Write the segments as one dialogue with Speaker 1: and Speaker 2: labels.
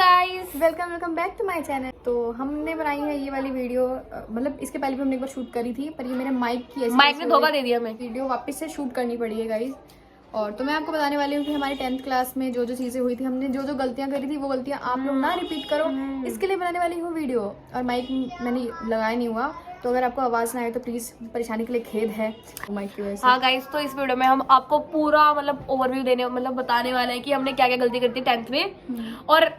Speaker 1: Guys,
Speaker 2: welcome back to my channel. तो हमने बनाई है ये वाली वीडियो, मतलब इसके पहले भी हमने एक बार शूट करी थी, पर ये मेरे माइक की
Speaker 1: माइक ने धोखा दे दिया हमें।
Speaker 2: वीडियो वापस से शूट करनी पड़ी है गाइस। और तो मैं आपको बताने वाली हूँ कि हमारी 10th क्लास में जो जो चीज़ें हुई थी, हमने जो जो गलतियाँ करी थी, वो गलतियाँ आप लोग ना रिपीट करो, इसके लिए बनाने वाली हूँ वीडियो। और माइक मैंने लगाया नहीं हुआ, तो अगर आपको आवाज़ ना आए तो प्लीज़ परेशानी के लिए खेद है माइक की वजह से।
Speaker 1: हाँ गाइस, तो इस वीडियो में हम आपको पूरा मतलब ओवरव्यू देने बताने वाले हैं कि हमने क्या क्या गलती करी थी 10th में। और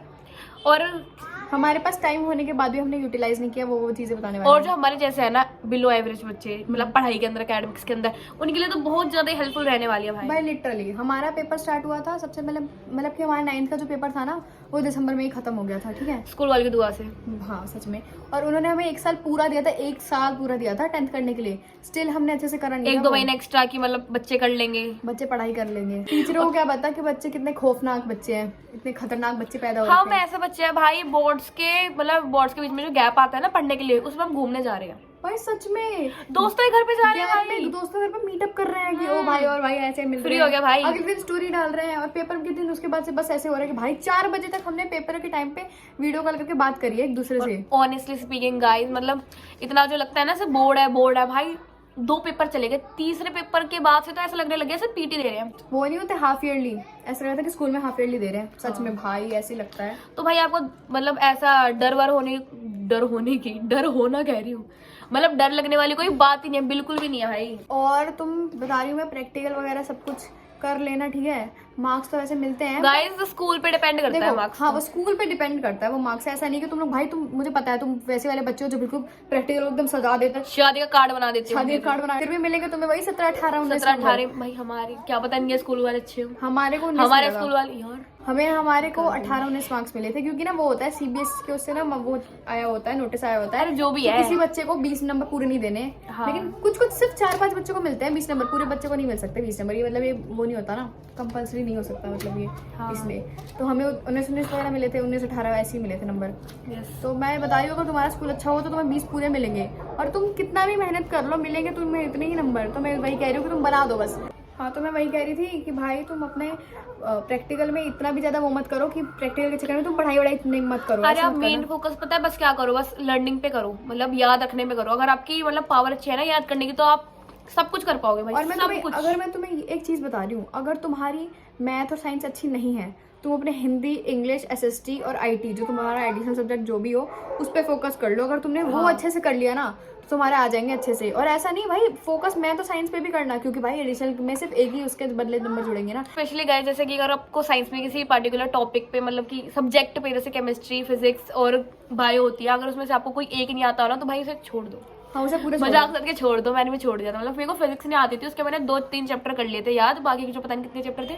Speaker 2: हमारे पास टाइम होने के बाद भी हमने यूटिलाइज नहीं किया, वो चीज़ें बताने वाले
Speaker 1: और जो हमारे जैसे है ना बिलो एवरेज बच्चे, मतलब पढ़ाई के अंदर, एकेडमिक्स के अंदर, उनके लिए तो बहुत ज्यादा हेल्पफुल रहने वाली है भाई।
Speaker 2: लिटरली हमारा पेपर स्टार्ट हुआ था सबसे मतलब कि हमारा 9th का जो पेपर था ना, वो दिसंबर में ही खत्म हो गया था, ठीक है,
Speaker 1: स्कूल वाले की दुआ से।
Speaker 2: हाँ सच में। और उन्होंने हमें एक साल पूरा दिया था, 1 साल पूरा दिया था 10th करने के लिए। स्टिल हमने अच्छे से करा नहीं।
Speaker 1: 1-2 महीने एक्स्ट्रा की मतलब बच्चे कर लेंगे,
Speaker 2: बच्चे पढ़ाई कर लेंगे। टीचरों को क्या पता कि बच्चे कितने खौफनाक बच्चे हैं, इतने खतरनाक बच्चे पैदा हो रहे हैं।
Speaker 1: हम ऐसे बच्चे हैं भाई, बोर्ड्स के बीच में जो गैप आता है ना पढ़ने के लिए, उसमें हम घूमने जा रहे हैं
Speaker 2: भाई, सच में
Speaker 1: दोस्तों के घर पे जा रहे हैं भाई,
Speaker 2: दोस्तों के घर पे मीटअप कर रहे हैं कि ओ भाई और भाई ऐसे मिल
Speaker 1: फ्री हो गया भाई,
Speaker 2: अगले दिन स्टोरी डाल रहे हैं। और पेपर के दिन उसके बाद से बस ऐसे हो रहा है कि भाई 4 बजे तक हमने पेपर के टाइम पे वीडियो कॉल करके बात करी है एक दूसरे से।
Speaker 1: ऑनेस्टली स्पीकिंग गाइस, मतलब इतना जो लगता है ना सिर्फ बोर्ड है भाई, 2 पेपर चले गए, तीसरे पेपर के बाद से तो ऐसा लगने लग गया सिर्फ पीटी दे रहे हैं। वो
Speaker 2: नहीं होते हाफ ईयरली, ऐसा लगता है कि स्कूल में हाफ ईयरली दे रहे हैं। सच में भाई ऐसे लगता है।
Speaker 1: तो भाई आपको मतलब ऐसा डर होना कह रही हूँ, मतलब डर लगने वाली कोई बात ही नहीं है, बिल्कुल भी नहीं है भाई।
Speaker 2: और तुम बता रही हूँ मैं, प्रैक्टिकल वगैरह सब कुछ कर लेना, ठीक है। मार्क्स तो वैसे मिलते हैं
Speaker 1: गाइस, स्कूल पे डिपेंड करता है मार्क्स।
Speaker 2: हाँ, वो स्कूल पे डिपेंड करता है वो मार्क्स। ऐसा नहीं कि तुम लोग भाई, तुम मुझे पता है तुम वैसे वाले बच्चे हो जो बिल्कुल प्रैक्टिकल एकदम सजा देते हैं,
Speaker 1: शादी का कार्ड बना देते हैं,
Speaker 2: शादी का कार्ड बना, फिर भी मिलेंगे तुम्हें वही 17-18
Speaker 1: भाई। हमारे क्या पता नहीं स्कूल वाले अच्छे हो,
Speaker 2: हमारे
Speaker 1: स्कूल वाले यार,
Speaker 2: हमारे को 18-19 मार्क्स मिले थे, क्योंकि ना वो होता है CBSE के, उससे ना वो आया होता है, नोटिस आया होता है
Speaker 1: जो भी है,
Speaker 2: किसी बच्चे को 20 नंबर पूरे नहीं देने। लेकिन कुछ सिर्फ 4-5 बच्चों को मिलते हैं 20 नंबर, पूरे बच्चे को नहीं मिल सकते 20 नंबर। ये मतलब ये वो नहीं होता ना, कंपल्सरी नहीं हो सकता, मतलब ये इसलिए तो हमें 19-19 वगैरह मिले थे, 19-18 ऐसे ही मिले थे नंबर। तो मैं बता रही हूँ, अगर तुम्हारा स्कूल अच्छा हो तो तुम्हें 20 पूरे मिलेंगे, और तुम कितना भी मेहनत कर लो मिलेंगे तुम्हें इतने ही नंबर। तो मैं वही कह रही हूँ कि तुम बना दो बस। हाँ, तो मैं वही कह रही थी कि भाई तुम अपने प्रैक्टिकल में इतना भी ज्यादा वो मत करो कि प्रैक्टिकल के चक्कर में तुम पढ़ाई इतनी मत करो।
Speaker 1: अरे आप मेन फोकस पता है बस क्या करो, बस लर्निंग पे करो, मतलब याद रखने पे करो। अगर आपकी मतलब पावर अच्छी है ना याद करने की, तो आप सब कुछ कर पाओगे भाई।
Speaker 2: और अगर मैं तुम्हें एक चीज बता रही हूँ, अगर तुम्हारी मैथ और साइंस अच्छी नहीं है, तुम अपने हिंदी, इंग्लिश, SST और IT, जो तुम्हारा एडिशनल सब्जेक्ट जो भी हो, उस पर फोकस कर लो। अगर तुमने वो अच्छे से कर लिया ना, तो तुम्हारे आ जाएंगे अच्छे से। और ऐसा नहीं भाई, फोकस मैं तो साइंस पे भी करना, क्योंकि भाई एडिशनल में सिर्फ एक ही उसके बदले नंबर जुड़ेंगे ना।
Speaker 1: स्पेशली गाइस, जैसे कि अगर आपको साइंस में किसी पर्टिकुलर टॉपिक पे, मतलब कि सब्जेक्ट पे, जैसे केमिस्ट्री, फिजिक्स और बायो होती है, अगर उसमें से आपको कोई एक नहीं आता हो ना, तो भाई उसे छोड़ दो।
Speaker 2: हाँ, उसे पूरे
Speaker 1: मजाक करके छोड़ दो। मैंने भी छोड़ दिया था, मतलब मेरे को फिजिक्स नहीं आती थी, उसके मैंने 2-3 चैप्टर कर लिए थे याद, बाकी के जो पता नहीं कितने चैप्टर थे,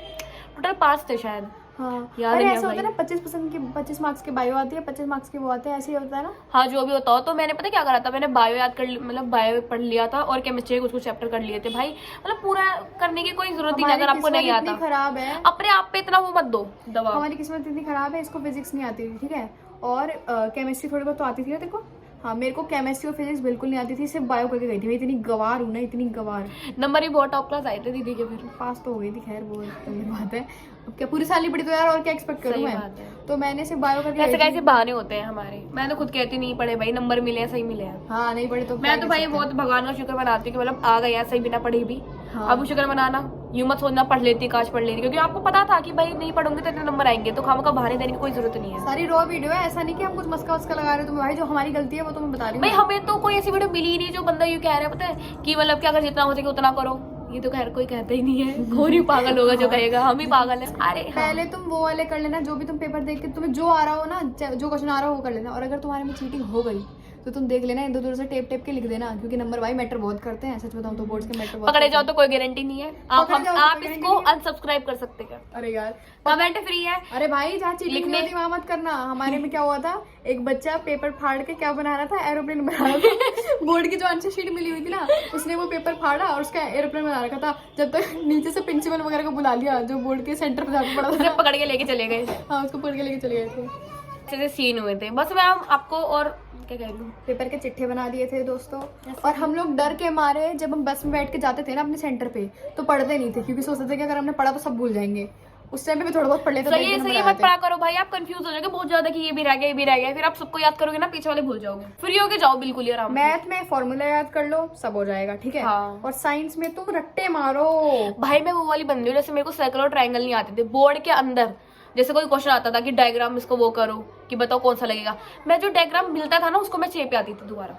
Speaker 1: टोटल 5 थे शायद।
Speaker 2: हाँ,
Speaker 1: याद
Speaker 2: अरे
Speaker 1: नहीं
Speaker 2: ऐसा होता है ना, 25 मार्क्स के बायो आती है, 25 मार्क्स के वो आते हैं, ऐसे ही होता है ना।
Speaker 1: हाँ, जो भी होता हो। तो मैंने पता क्या करा था, मैंने बायो याद कर, मतलब बायो पढ़ लिया था, और केमिस्ट्री के कुछ चैप्टर कर लिए थे भाई। मतलब पूरा करने की कोई जरूरत नहीं, अगर आपको नहीं आता।
Speaker 2: खराब है,
Speaker 1: अपने आप पे इतना वो मत दो दवा।
Speaker 2: हमारी किस्मत इतनी खराब है, इसको फिजिक्स नहीं आती थी, ठीक है, और केमिस्ट्री थोड़ी बहुत तो आती थी ना। देखो, हाँ, मेरे को केमिस्ट्री और फिजिक्स बिल्कुल नहीं आती थी, सिर्फ बायो करके गई थी। मैं इतनी गवार हूँ ना, इतनी गवार।
Speaker 1: नंबर ही बहुत टॉप क्लास आए थे दीदी के, फिर
Speaker 2: पास तो हो गई थी, खैर वो बात है। अब क्या पूरी साल ही पढ़ी, तो यार और क्या एक्सपेक्ट करूँ मैं। तो मैंने सिर्फ बायो करके,
Speaker 1: ऐसे कैसे बहाने होते हैं हमारे। मैं तो खुद कहती नहीं पढ़े भाई, नंबर मिले हैं, सही मिले हैं।
Speaker 2: हाँ, नहीं पढ़े तो
Speaker 1: मैं तो भाई बहुत भगवान का शुक्र मनाती हूँ कि मतलब आ गया सही बिना पढ़ी भी। अब शुक्र मनाना, यूं मत सोचना पढ़ लेती, काश पढ़ लेती, क्योंकि आपको पता था कि भाई नहीं पढ़ूंगे तो इतने नंबर आएंगे, तो खामखा बहाने देने की कोई जरूरत नहीं है।
Speaker 2: सारी रॉ वीडियो है, ऐसा नहीं कि हम कुछ मस्का लगा रहे हो तुम्हें भाई। जो हमारी गलती है वो तो मैं बता रही हूँ
Speaker 1: भाई। हमें तो कोई ऐसी वीडियो मिली ही नहीं जो बंदा यूं कह रहा है, पता है कि मतलब कि अगर जितना हो सके उतना करो। ये तो खैर कोई कहता ही नहीं है, कौन ही पागल होगा जो कहेगा, हम ही पागल है। अरे
Speaker 2: पहले तुम वो वाले कर लेना, जो भी तुम पेपर देख के तुम्हें जो आ रहा हो ना, जो क्वेश्चन आ रहा हो वो कर लेना। और अगर तुम्हारे में चीटिंग हो गई तो तुम देख लेना, इधर उधर से टेप के लिख देना, क्योंकि नंबर भाई मैटर बहुत करते हैं। सच बताऊं तो बोर्ड्स के मैटर बहुत
Speaker 1: पकड़े जाओ तो कोई गारंटी नहीं है, आप इसको अनसब्सक्राइब कर सकते हैं।
Speaker 2: अरे यार,
Speaker 1: कमेंट फ्री है।
Speaker 2: अरे भाई, जहाँ चीटिंग नहीं होती वहाँ मत करना। हमारे में क्या हुआ था, एक बच्चा पेपर फाड़ के क्या बना रहा था, एरोप्लेन बना रहा था। बोर्ड की जो आंसर शीट मिली हुई थी ना, उसने वो पेपर फाड़ा और उसका एरोप्लेन बना रखा था। जब तक नीचे से प्रिंसिपल वगैरह को बुला लिया, जो बोर्ड के सेंटर पर जाके पड़ा था,
Speaker 1: पकड़ के लेके चले गए।
Speaker 2: हाँ, उसको पकड़ के लेके चले गए थे।
Speaker 1: सीन हुए थे बस। मैं आपको और क्या कह रही हूँ,
Speaker 2: पेपर के चिट्ठे बना दिए थे दोस्तों। और हम लोग डर के मारे, जब हम बस में बैठ के जाते थे ना अपने सेंटर पे, तो पढ़ते नहीं थे, क्योंकि सोचते थे कि अगर हमने पढ़ा तो सब भूल जाएंगे। उस टाइम पे भी थोड़ा बहुत पढ़ लेते।
Speaker 1: सही है, मत पढ़ा करो भाई, आप कंफ्यूज हो जाओगे बहुत ज्यादा कि ये भी रह गया, ये भी रह गया, फिर आप सबको याद करोगे ना, पीछे वाले भूल जाओगे। फ्री होके जाओ बिल्कुल ही आराम से।
Speaker 2: मैथ में फॉर्मूला याद कर लो, सब हो जाएगा, ठीक है।
Speaker 1: हाँ।
Speaker 2: और साइंस में तुम रट्टे मारो
Speaker 1: भाई। मैं वो वाली बंदी हूँ, जैसे मेरे को सर्कल और ट्रायंगल नहीं आते थे बोर्ड के अंदर, जैसे कोई क्वेश्चन आता था कि डायग्राम इसको वो करो कि बताओ कौन सा लगेगा, मैं जो डायग्राम मिलता था ना उसको मैं चेप आती थी दोबारा।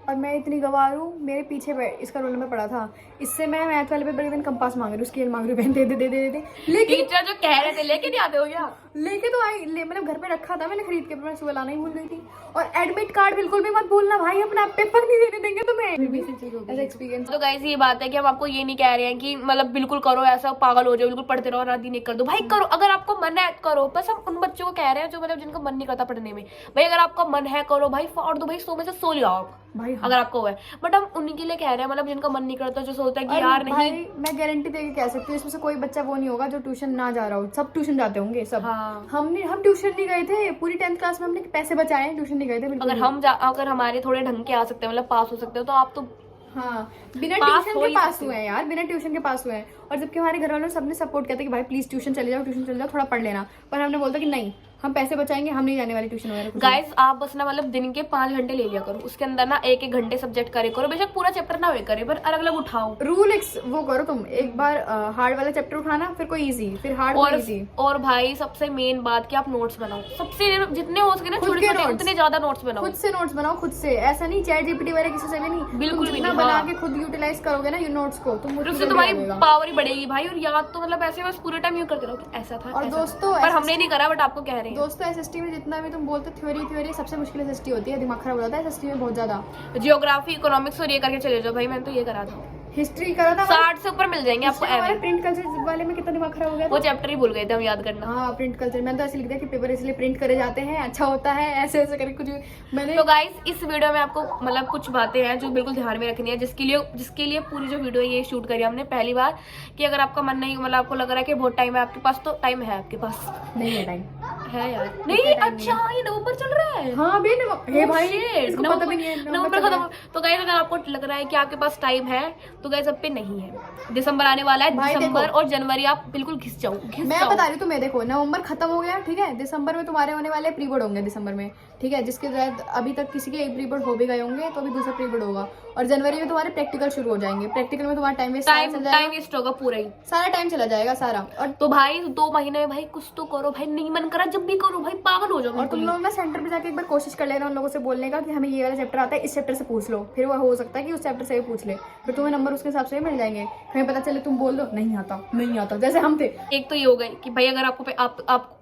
Speaker 2: और मैं इतनी गवार हूँ, मेरे पीछे इसका रोल नंबर पड़ा था, इससे मैं मैथ वाले पेपर के दिन कंपास मांग रही हूँ, स्केल मांग रही हूँ, दे दे दे दे दे। लेकिन
Speaker 1: टीचर जो कह रहे थे लेके नहीं आते हो क्या?
Speaker 2: लेके तो आई, मतलब घर पे रखा था मैंने खरीद के, पर मैं सुबह लाना ही भूल गई थी। और एडमिट कार्ड बिल्कुल भी मत भूलना भाई, अपना पेपर नहीं देने देंगे तुम्हें, ऐसा एक्सपीरियंस।
Speaker 1: तो गाइस ये बात है कि हम आपको ये नहीं कह रहे हैं कि मतलब बिल्कुल करो ऐसा, पागल हो जाओ, बिल्कुल पढ़ते रहो, रात दिन कर दो भाई, करो अगर आपको मन है करो। बस हम उन बच्चों को कह रहे हैं जो मतलब जिनका मन नहीं करता पढ़ने में, भाई अगर आपका मन है करो भाई, फाड़ दो भाई, 100 में से 100 ले आओ
Speaker 2: भाई।
Speaker 1: अगर आपको हुआ है। बट हम उन्हीं के लिए कह रहे हैं, मतलब जिनका मन नहीं करता, जो सोचता है कि यार नहीं।
Speaker 2: मैं गारंटी देके कह सकती हूँ इसमें से कोई बच्चा वो नहीं होगा जो ट्यूशन ना जा रहा हो, सब ट्यूशन जाते होंगे सब।
Speaker 1: हाँ।
Speaker 2: हम ट्यूशन नहीं गए थे पूरी 10th क्लास में, हमने पैसे बचाए, ट्यूशन नहीं गए थे बिल्कुल।
Speaker 1: अगर हमारे थोड़े ढंग के आ सकते हैं, मतलब पास हो सकते हो, तो आप तो
Speaker 2: हाँ बिना ट्यूशन के पास हुए हैं यार, बिना ट्यूशन के पास हुए हैं। और जबकि हमारे घर वालों ने सबने सपोर्ट किया था कि भाई प्लीज ट्यूशन चले जाओ, थोड़ा पढ़ लेना, पर हमने बोलता कि नहीं, हम पैसे बचाएंगे, हम नहीं जाने वाले ट्यूशन वगैरह।
Speaker 1: गाइस आप बस ना मतलब दिन के 5 घंटे ले लिया करो, उसके अंदर ना 1-1 घंटे सब्जेक्ट करे करो, बेशक पूरा चैप्टर ना हुए करे, पर अलग अलग उठाओ।
Speaker 2: रूल वो करो तुम, एक बार हार्ड वाला चैप्टर उठाना, फिर कोई इजी, फिर हार्ड और इजी।
Speaker 1: और भाई सबसे मेन बात कि आप नोट्स बनाओ, सबसे जितने हो सके ना छोटे छोटे उतने ज्यादा नोट्स बनाओ, खुद
Speaker 2: से नोट्स बनाओ, खुद से, ऐसा नहीं चैट जीपीटी वगैरह किसी से भी नहीं,
Speaker 1: बिल्कुल भी
Speaker 2: नहीं। बना के खुद यूटिलाइज करोगे ना ये नोट्स को,
Speaker 1: उससे तुम्हारी पावर ही बढ़ेगी भाई। और याद तो मतलब ऐसे बस पूरे टाइम यूज करते रहो, ऐसा था।
Speaker 2: और दोस्तों
Speaker 1: पर हमने नहीं करा, बट आपको कह रहे हैं।
Speaker 2: दोस्तों एसएसटी में जितना भी तुम बोलते थ्योरी सबसे मुश्किल एसएसटी होती है, दिमाग खराब हो जाता है एसएसटी में बहुत ज्यादा।
Speaker 1: जियोग्राफी, इकोनॉमिक्स और ये करके चले जाओ भाई, मैंने तो ये करा था।
Speaker 2: हिस्ट्री करा था,
Speaker 1: 60 से ऊपर मिल जाएंगे आपको।
Speaker 2: प्रिंट कल्चर वाले में कितना दिमाग खराब हो गया,
Speaker 1: वो चैप्टर ही भूल गए थे हम याद करना।
Speaker 2: हाँ प्रिंट कल्चर, मैंने तो ऐसे लिख दिया कि पेपर इसलिए प्रिंट करे जाते हैं, अच्छा होता है, ऐसे ऐसे करके कुछ मैंने।
Speaker 1: तो गाइस इस वीडियो में आपको मतलब कुछ बातें हैं जो बिल्कुल ध्यान में रखनी है, जिसके लिए पूरी जो वीडियो ये शूट करी हमने पहली बार, कि अगर आपका मन नहीं, मतलब आपको लग रहा है कि बहुत टाइम है आपके पास, तो टाइम है आपके पास,
Speaker 2: नहीं है टाइम
Speaker 1: है यार, नहीं। अच्छा ये नवंबर चल रहा है।
Speaker 2: हाँ भाई इसको पता भी नहीं है,
Speaker 1: नवंबर खत्म। तो गाइस अगर आपको लग रहा है कि आपके पास टाइम है, तो गाइस अब पे नहीं है। दिसंबर आने वाला है, दिसंबर और जनवरी आप बिल्कुल घिस जाओ।
Speaker 2: मैं बता रही हूँ तुम्हें, देखो नवंबर खत्म हो गया, ठीक है, दिसंबर में तुम्हारे होने वाले प्री बोर्ड होंगे दिसंबर में, ठीक है, जिसके तहत अभी तक किसी के प्री बोर्ड हो भी गए होंगे, तो अभी दूसरा प्री बोर्ड होगा। और जनवरी में तुम्हारे प्रैक्टिकल शुरू हो जाएंगे, प्रैक्टिकल में तुम्हारा टाइम वेस्ट
Speaker 1: होगा, पूरा ही
Speaker 2: सारा टाइम चला जाएगा सारा। और
Speaker 1: तो भाई 2 महीने में भाई कुछ तो करो भाई, नहीं मन करा जब भी करो भाई, पागल हो जाओ।
Speaker 2: और तुम लोग ना सेंटर पे जाके एक बार कोशिश कर लेना उन लोगों से बोलने का कि हमें ये वाला चैप्टर आता है, इस चैप्टर से पूछ लो, फिर वो हो सकता है कि उस चैप्टर से भी पूछ ले, फिर तुम्हें नंबर उसके हिसाब से मिल जाएंगे। हमें पता चले तुम बोल दो नहीं आता, जैसे हम थे।
Speaker 1: एक तो ये हो गई कि भाई अगर आपको आप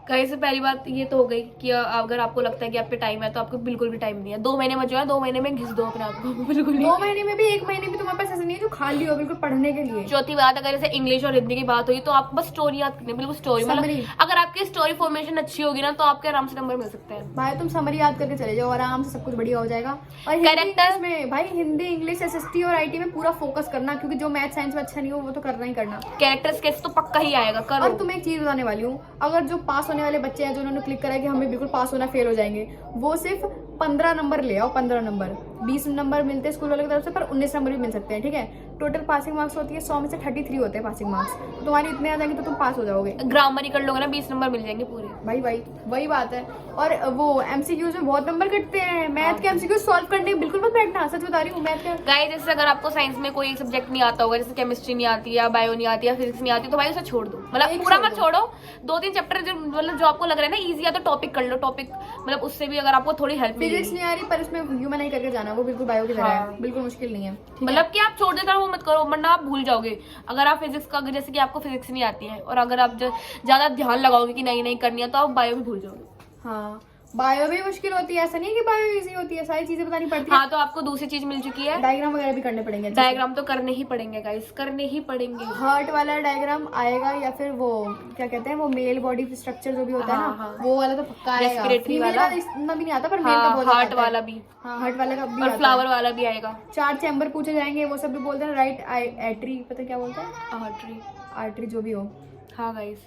Speaker 1: कहीं से पहली बात ये तो हो गई कि अगर आपको लगता है कि आप पे टाइम है, तो आपको बिल्कुल भी टाइम नहीं है। 2 महीने में जो है 2 महीने में घिस दो अपने आप को, बिल्कुल
Speaker 2: 2 महीने में भी 1 महीने भी तुम्हारे पास ऐसा नहीं है जो खाली हो बिल्कुल पढ़ने के लिए।
Speaker 1: चौथी बात, अगर जैसे इंग्लिश और हिंदी की बात हुई, तो आप बस स्टोरी याद करनी, बिल्कुल स्टोरी, मतलब अगर आपकी स्टोरी फॉर्मेशन अच्छी होगी ना, तो आपके आराम से नंबर मिल सकते हैं
Speaker 2: भाई। तुम समरी याद करके चले जाओ, आराम से सब कुछ बढ़िया हो जाएगा। और कैरेक्टर में भाई हिंदी, इंग्लिश, एसएसटी और आईटी में पूरा फोकस करना, क्योंकि जो मैथ साइंस में अच्छा नहीं हो वो तो करना ही करना।
Speaker 1: कैरेक्टर स्केच तो पक्का ही आएगा, करो।
Speaker 2: और तुम्हें एक चीज बताने वाली हूँ, अगर जो पास होने वाले बच्चे हैं, जो उन्होंने क्लिक करा कि हमें बिल्कुल पास होना, फेल हो जाएंगे, वो सिर्फ 15 नंबर ले आओ, 15 नंबर। 20 नंबर मिलते हैं स्कूल वालों की तरफ से, पर 19 नंबर भी मिल सकते हैं, ठीक है। टोटल पासिंग मार्क्स होती है 100 में से 33 होते हैं पासिंग मार्क्स, तो तुम्हारी इतने आ जाएंगे तो तुम पास हो जाओगे।
Speaker 1: ग्रामर ही कर लोगे ना, 20 नंबर मिल जाएंगे पूरे।
Speaker 2: भाई वही बात है। और वो एमसीक्यूज में बहुत नंबर कटते हैं, मैथ के एमसीक्यूज सॉल्व करने बिल्कुल मत बैठना, सच बता रही हूँ। मैथ के
Speaker 1: गाइस जैसे अगर आपको साइंस में कोई सब्जेक्ट नहीं आता होगा, जैसे केमिस्ट्री नहीं आती या बायो नहीं आती या फिजिक्स नहीं आती, तो भाई उसे छोड़ दो, मतलब पूरा मत छोड़ो। 2-3 चैप्टर जो मतलब जो आपको लग रहा है ना इजी है, तो टॉपिक कर लो, टॉपिक मतलब उससे भी अगर आपको थोड़ी हेल्प मिलेगी।
Speaker 2: फिजिक्स नहीं आ रही पर उसमें ह्यूमन आई करके जाना, वो बिल्कुल बायो की तरह है, बिल्कुल मुश्किल नहीं है।
Speaker 1: मतलब कि आप छोड़ देना, वो मत करो, वरना आप भूल जाओगे। अगर आप फिजिक्स का, जैसे कि आपको फिजिक्स नहीं आती है, और अगर आप ज्यादा ध्यान लगाओगे कि नहीं करनी है, तो आप बायो भी भूल जाओगे।
Speaker 2: हाँ बायो भी मुश्किल होती है, ऐसा नहीं है कि बायो इजी होती है, सारी चीजें बतानी पड़ती है।
Speaker 1: हाँ तो आपको दूसरी चीज मिल चुकी है,
Speaker 2: डायग्राम वगैरह भी करने पड़ेंगे।
Speaker 1: डायग्राम तो करने ही पड़ेंगे गाइस, करने ही पड़ेंगे।
Speaker 2: हार्ट वाला डायग्राम आएगा, या फिर वो क्या कहते हैं, वो मेल बॉडी स्ट्रक्चर जो भी होता है ना, वो वाला तो पक्का आएगा।
Speaker 1: रेस्पिरेटरी वाला
Speaker 2: इतना भी नहीं आता, पर मेल का बहुत
Speaker 1: हार्ट वाला भी,
Speaker 2: हाँ हार्ट वाले का भी,
Speaker 1: और फ्लावर वाला भी आएगा।
Speaker 2: 4 चैम्बर पूछे जाएंगे, वो सब भी बोलते हैं, राइट आर्टरी, पता क्या बोलते हैं,
Speaker 1: आर्टरी
Speaker 2: जो भी हो।
Speaker 1: हाँ गाइस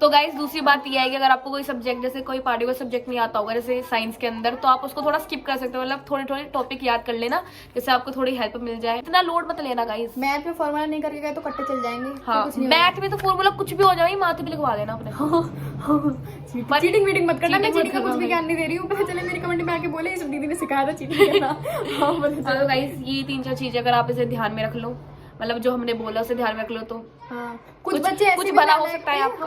Speaker 1: तो गाइस दूसरी बात ये है कि अगर आपको कोई सब्जेक्ट, जैसे कोई पार्टिकुलर सब्जेक्ट नहीं आता होगा जैसे साइंस के अंदर, तो आप उसको थोड़ा स्किप कर सकते हो, मतलब थोड़े थोड़े टॉपिक याद कर लेना, जिससे आपको थोड़ी हेल्प मिल जाए। इतना लोड मत लेना गाइस।
Speaker 2: मैथ में फॉर्मूला नहीं करके गए तो कट्टे चल जाएंगे।
Speaker 1: हाँ,
Speaker 2: कुछ नहीं
Speaker 1: मैथ में तो फॉर्मूला कुछ भी हो जाए, माथे पे लिखवा देना अपने।
Speaker 2: चीटिंग वीटिंग मत करना। मैं
Speaker 1: cheating
Speaker 2: चीटिंग का
Speaker 1: मत
Speaker 2: कुछ भी
Speaker 1: करना
Speaker 2: ज्ञान नहीं दे रही हूँ। पता चले मेरी कमेंट में आके बोले इस दीदी ने सिखाया था चीटिंग करना। हाँ, पता चला।
Speaker 1: तो गाइस ये 3-4 चीजें अगर आप इसे ध्यान में रख लो, मतलब जो हमने बोला उसे ध्यान में रख लो, तो
Speaker 2: हाँ, कुछ बच्चे ऐसे
Speaker 1: कुछ
Speaker 2: भी
Speaker 1: भला हो
Speaker 2: नालायक
Speaker 1: सकता है
Speaker 2: थे।
Speaker 1: आपका।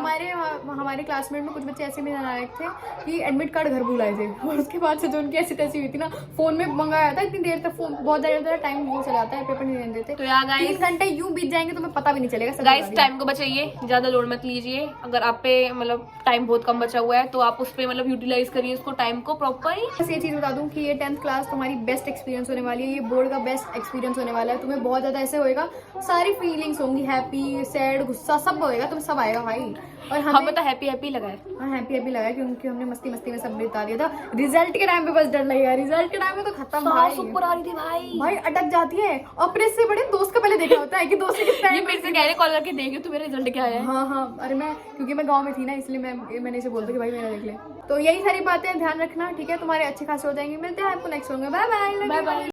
Speaker 2: हमारे क्लासमेट में कुछ बच्चे ऐसे भी नालायक थे कि एडमिट कार्ड घर भुलाए थे, और उसके बाद से जो उनकी ऐसी तैसी हुई थी ना, फोन में मंगाया था, इतनी देर तक फोन, बहुत ज्यादा टाइम वो चला जाता है, पेपर नहीं देने देते।
Speaker 1: तो यार गाइस
Speaker 2: 3 घंटे यूं बीत जाएंगे तुम्हें पता भी नहीं चलेगा। सच
Speaker 1: गाइस
Speaker 2: बता रही
Speaker 1: टाइम को बचाइए, ज्यादा लोड मत लीजिए। अगर आप पे मतलब टाइम बहुत कम बचा हुआ है तो आप उस पे मतलब यूटिलाइज करिए उसको, टाइम को प्रॉपर ही।
Speaker 2: हूँ। बस ये चीज बता दूं कि ये 10th क्लास तुम्हारी बेस्ट एक्सपीरियंस होने वाली है, ये बोर्ड का बेस्ट एक्सपीरियंस होने वाला है। तुम्हें बहुत ज्यादा ऐसे होएगा, सारी फीलिंग्स होंगी, हैप्पी, सैड, गुस्सा सब होएगा, तुम्हें सब आएगा भाई। और
Speaker 1: हमें तो हैप्पी हैप्पी लगा है।
Speaker 2: हाँ, हैप्पी हैप्पी लगा क्योंकि हमने मस्ती मस्ती में सब बिता दिया था। रिजल्ट के टाइम पे बस डर लगेगा, रिजल्ट के टाइम पे तो खत्म भाई।
Speaker 1: सुपर आ रही थी भाई।
Speaker 2: भाई अटक जाती है, और अपने से बड़े दोस्त का पहले देखना होता है कि दोस्त के कितना
Speaker 1: ये मेरे से कह रहे कॉल करके देखियो तो मेरा रिजल्ट क्या है।
Speaker 2: हाँ हाँ, अरे मैं क्योंकि मैं गांव में थी ना, इसलिए मैंने इसे बोल दिया कि भाई मेरा देख ले। तो यही सारी बातें ध्यान रखना, ठीक है? तुम्हारे अच्छे खासे हो जाएंगे। मिलते हैं आपको नेक्स्ट होंगे। Bye bye.
Speaker 1: Bye bye.